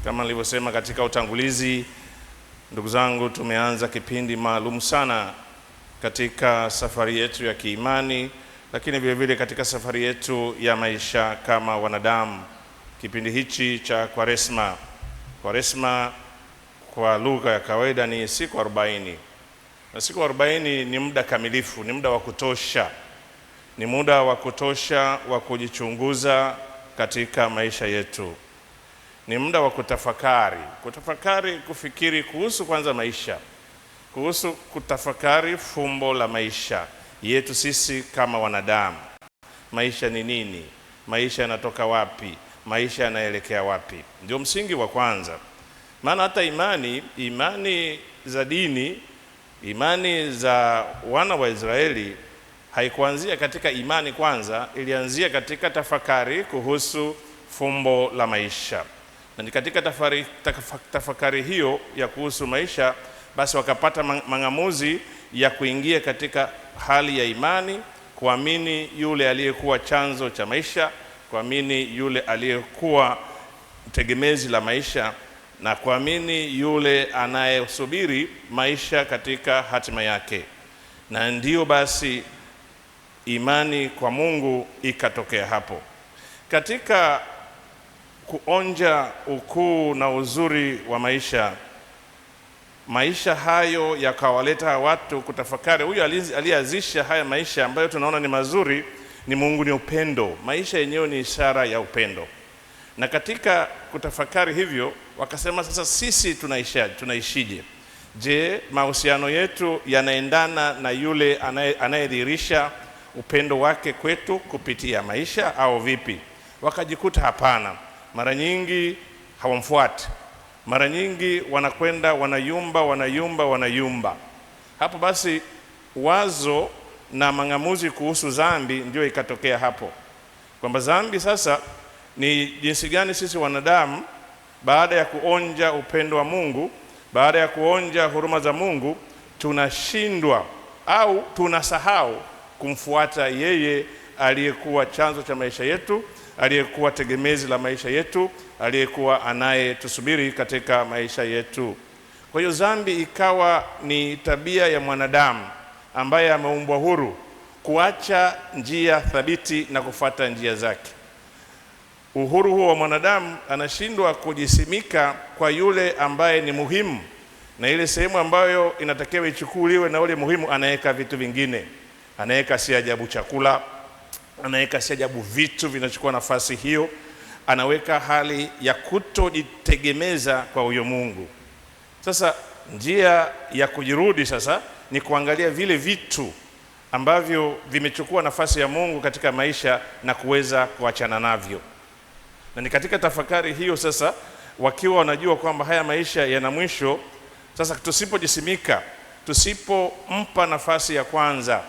Kama nilivyosema katika utangulizi, ndugu zangu, tumeanza kipindi maalum sana katika safari yetu ya kiimani, lakini vile vile katika safari yetu ya maisha kama wanadamu. Kipindi hichi cha Kwaresma. Kwaresma kwa lugha ya kawaida ni siku 40. Na siku 40 ni muda kamilifu, ni muda wa kutosha. Ni muda wa kutosha wa kujichunguza katika maisha yetu. Ni muda wa kutafakari, kufikiri kuhusu kwanza maisha, kuhusu kutafakari fumbo la maisha yetu sisi kama wanadamu. Maisha ni nini? Maisha yanatoka wapi? Maisha yanaelekea wapi? Ndio msingi wa kwanza. Maana hata imani za dini, imani za wana wa Israeli haikuanzia katika imani kwanza, ilianzia katika tafakari kuhusu fumbo la maisha. Na ni katika tafakari hiyo ya kuhusu maisha, basi wakapata mang'amuzi ya kuingia katika hali ya imani, kuamini yule aliyekuwa chanzo cha maisha, kuamini yule aliyekuwa tegemezi la maisha, na kuamini yule anayesubiri maisha katika hatima yake. Na ndio basi imani kwa Mungu ikatokea hapo. Katika kuonja ukuu na uzuri wa maisha hayo yakawaleta watu kutafakari. Huyu aliyeanzisha haya maisha ambayo tunaona ni mazuri ni Mungu, ni upendo. Maisha yenyewe ni ishara ya upendo. Na katika kutafakari hivyo wakasema, sasa sisi tunaishije? Je, mahusiano yetu yanaendana na yule anayedhihirisha upendo wake kwetu kupitia maisha au vipi? Wakajikuta hapana. Mara nyingi hawamfuati. Mara nyingi wanakwenda wanayumba. Hapo basi wazo na mang'amuzi kuhusu dhambi ndio ikatokea hapo. Kwamba dhambi sasa ni jinsi gani sisi wanadamu, baada ya kuonja upendo wa Mungu, baada ya kuonja huruma za Mungu, tunashindwa au tunasahau kumfuata yeye aliyekuwa chanzo cha maisha yetu, aliyekuwa tegemezi la maisha yetu, aliyekuwa anayetusubiri katika maisha yetu. Kwa hiyo dhambi ikawa ni tabia ya mwanadamu ambaye ameumbwa huru, kuacha njia thabiti na kufuata njia zake. Uhuru huo wa mwanadamu, anashindwa kujisimika kwa yule ambaye ni muhimu, na ile sehemu ambayo inatakiwa ichukuliwe na ule muhimu anaweka vitu vingine. Anaweka si ajabu chakula, anaweka si ajabu vitu vinachukua nafasi hiyo, anaweka hali ya kutojitegemeza kwa huyo Mungu. Sasa njia ya kujirudi sasa ni kuangalia vile vitu ambavyo vimechukua nafasi ya Mungu katika maisha na kuweza kuachana navyo. Na ni katika tafakari hiyo sasa, wakiwa wanajua kwamba haya maisha yana mwisho, sasa tusipojisimika, tusipompa nafasi ya kwanza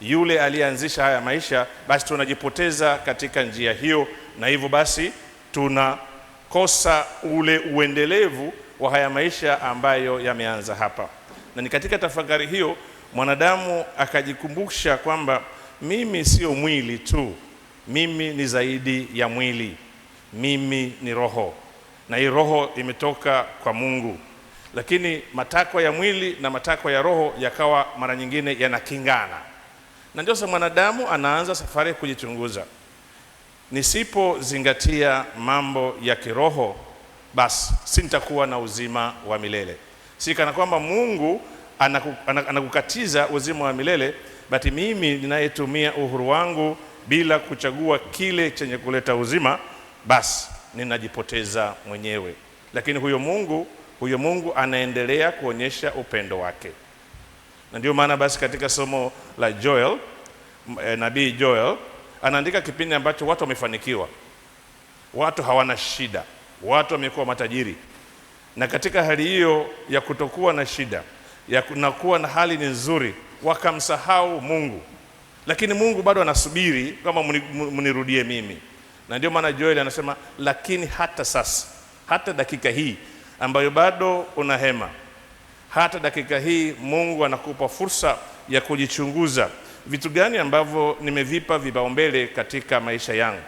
yule aliyeanzisha haya maisha, basi tunajipoteza katika njia hiyo, na hivyo basi tunakosa ule uendelevu wa haya maisha ambayo yameanza hapa. Na ni katika tafakari hiyo mwanadamu akajikumbusha kwamba mimi sio mwili tu, mimi ni zaidi ya mwili, mimi ni roho, na hii roho imetoka kwa Mungu. Lakini matakwa ya mwili na matakwa ya roho yakawa mara nyingine yanakingana. Na ndio sasa mwanadamu anaanza safari ya kujichunguza. Nisipozingatia mambo ya kiroho, basi sintakuwa na uzima wa milele. Si kana kwamba Mungu anakukatiza uzima wa milele, bali mimi ninayetumia uhuru wangu bila kuchagua kile chenye kuleta uzima, basi ninajipoteza mwenyewe. Lakini huyo Mungu anaendelea kuonyesha upendo wake. Na ndio maana basi katika somo la Joel, nabii Joel anaandika kipindi ambacho watu wamefanikiwa, watu hawana shida, watu wamekuwa matajiri. Na katika hali hiyo ya kutokuwa na shida, ya kuwa na hali nzuri, wakamsahau Mungu. Lakini Mungu bado anasubiri kama mnirudie mimi. Na ndio maana Joel anasema, lakini hata sasa, hata dakika hii ambayo bado una hema, hata dakika hii Mungu anakupa fursa ya kujichunguza, vitu gani ambavyo nimevipa vipaumbele katika maisha yangu.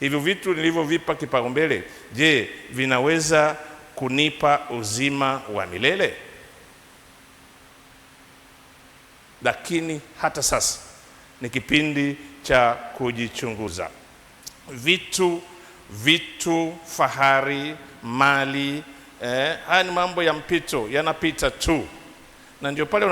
hivyo vitu nilivyovipa kipaumbele, je, vinaweza kunipa uzima wa milele? Lakini hata sasa ni kipindi cha kujichunguza. Vitu, fahari, mali, haya ni mambo ya mpito, yanapita tu. Na ndio pale